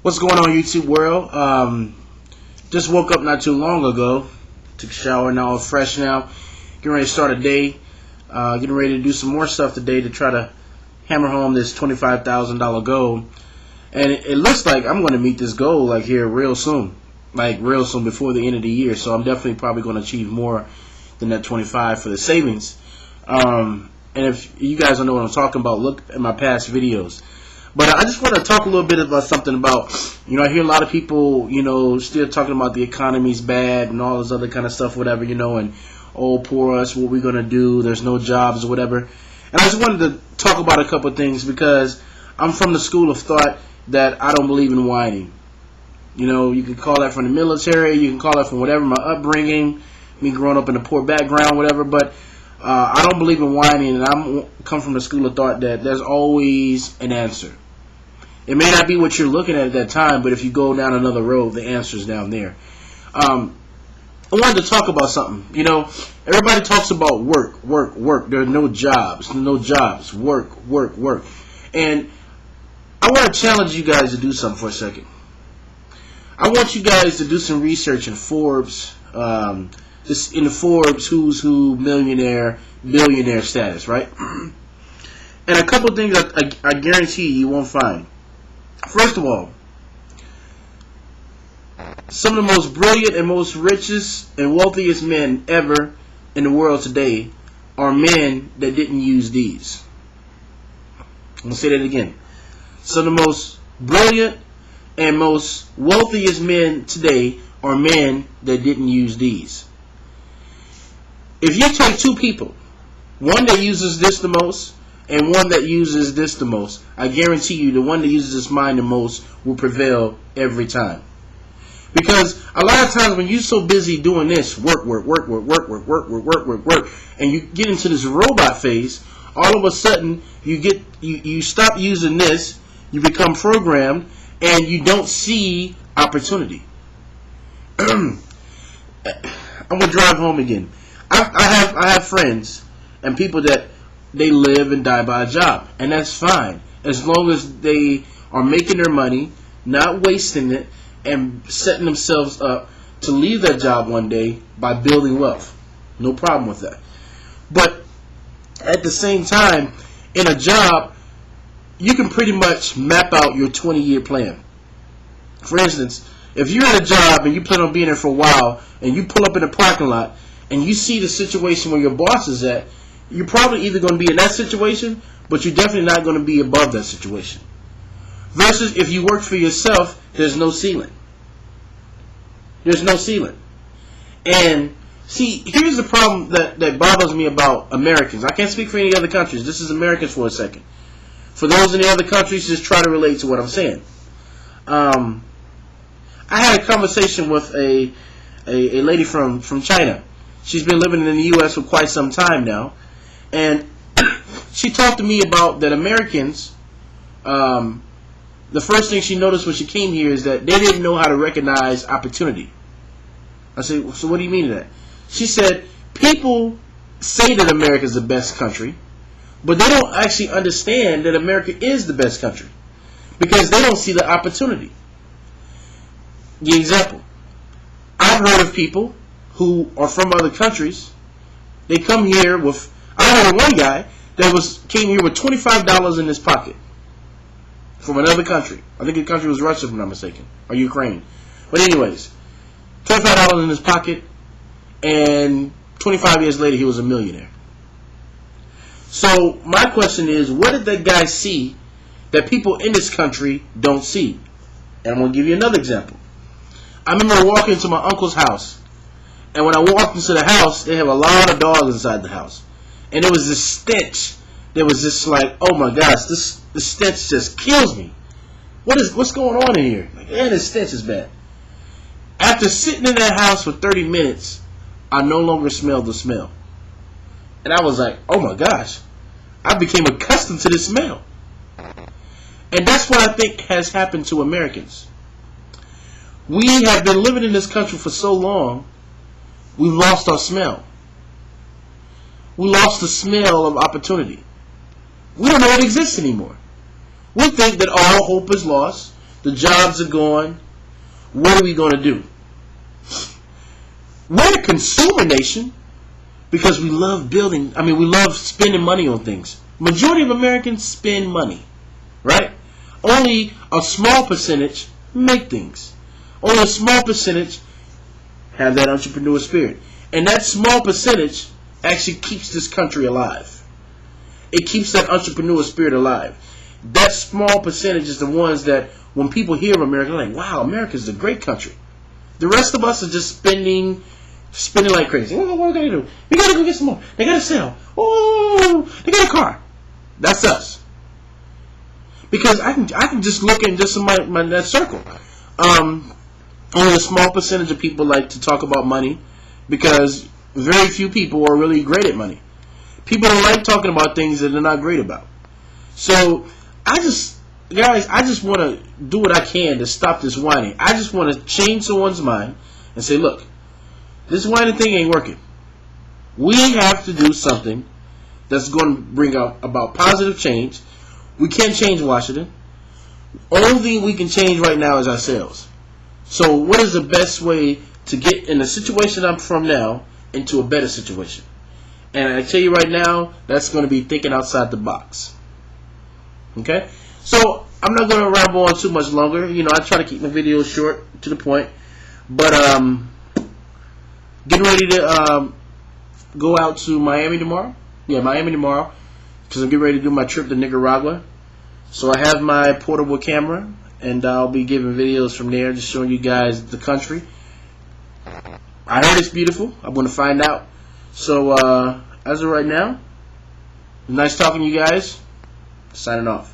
What's going on, YouTube world? Just woke up not too long ago. Took a shower, now I'm fresh now. Getting ready to start a day. Getting ready to do some more stuff today to try to hammer home this $25,000 goal. And it looks like I'm going to meet this goal like here real soon. Like real soon before the end of the year. So I'm definitely probably going to achieve more than that 25 for the savings. And if you guys don't know what I'm talking about, look at my past videos. But I just want to talk a little bit about something about, I hear a lot of people, still talking about the economy's bad and all this other kind of stuff, whatever, and, oh, poor us, what we going to do, there's no jobs or whatever. And I just wanted to talk about a couple of things because I'm from the school of thought that I don't believe in whining. You can call that from the military, you can call that from whatever, my upbringing, me growing up in a poor background, whatever, but I don't believe in whining, and I come from the school of thought that there's always an answer. It may not be what you're looking at that time, but if you go down another road, the answer's down there. I wanted to talk about something. Everybody talks about work. There are no jobs, work. And I want to challenge you guys to do something for a second. I want you guys to do some research in Forbes, who's who, millionaire, billionaire status, right? And a couple things I guarantee you won't find. First of all, some of the most brilliant and most richest and wealthiest men ever in the world today are men that didn't use these. I'm going to say that again. Some of the most brilliant and most wealthiest men today are men that didn't use these. If you take two people, one that uses this the most and one that uses this the most, I guarantee you the one that uses this mind the most will prevail every time. Because a lot of times when you're so busy doing this, work, and you get into this robot phase, all of a sudden you stop using this, you become programmed, and you don't see opportunity. I'm gonna drive home again. I have friends and people that they live and die by a job, and that's fine as long as they are making their money, not wasting it, and setting themselves up to leave that job one day by building wealth. No problem with that. But at the same time, in a job, you can pretty much map out your 20-year plan. For instance, if you're in a job and you plan on being there for a while, and you pull up in a parking lot, and you see the situation where your boss is at, you're probably either going to be in that situation, but you're definitely not going to be above that situation. Versus if you work for yourself, there's no ceiling. There's no ceiling. And see, here's the problem that bothers me about Americans. I can't speak for any other countries. This is Americans for a second. For those in the other countries, just try to relate to what I'm saying. I had a conversation with a lady from China. She's been living in the U.S. for quite some time now. And she talked to me about that Americans, the first thing she noticed when she came here is that they didn't know how to recognize opportunity. I said, so what do you mean to that? She said, people say that America is the best country, but they don't actually understand that America is the best country because they don't see the opportunity. The example, I've heard of people who are from other countries. They come here with, I heard of one guy that came here with $25 in his pocket from another country. I think the country was Russia, if I'm not mistaken, or Ukraine. But anyways, $25 in his pocket, and 25 years later, he was a millionaire. So my question is, what did that guy see that people in this country don't see? And I'm going to give you another example. I remember walking into my uncle's house, and when I walked into the house, they have a lot of dogs inside the house. And there was this stench. There was this like, oh my gosh, this stench just kills me. What's going on in here? Like, this stench is bad. After sitting in that house for 30 minutes, I no longer smelled the smell. And I was like, oh my gosh, I became accustomed to this smell. And that's what I think has happened to Americans. We have been living in this country for so long, we've lost our smell. We lost the smell of opportunity. We don't know it exists anymore. We think that all hope is lost, The jobs are gone. What are we going to do? We're a consumer nation because we love building. I mean, we love spending money on things. Majority of Americans spend money, right? Only a small percentage make things. Only a small percentage have that entrepreneur spirit. And that small percentage actually keeps this country alive. It keeps that entrepreneur spirit alive. That small percentage is the ones that when people hear of America, they're like, wow, America's a great country. The rest of us are just spending like crazy. Oh, what are we going to do? We got to go get some more. They got to sell. Oh, they got a car. That's us. Because I can just look in just in that circle. Only a small percentage of people like to talk about money because very few people are really great at money. People don't like talking about things that they're not great about. So I just want to do what I can to stop this whining. I just want to change someone's mind and say, look, this whining thing ain't working. We have to do something that's going to bring about positive change. We can't change Washington. Only thing we can change right now is ourselves. So what is the best way to get in the situation I'm from now into a better situation? And I tell you right now, that's going to be thinking outside the box. Okay? So I'm not going to ramble on too much longer. You know, I try to keep my videos short, to the point. But getting ready to go out to Miami tomorrow. Yeah, Miami tomorrow. Because I'm getting ready to do my trip to Nicaragua. So I have my portable camera. And I'll be giving videos from there, just showing you guys the country. I heard it's beautiful. I'm going to find out. So, as of right now, nice talking to you guys. Signing off.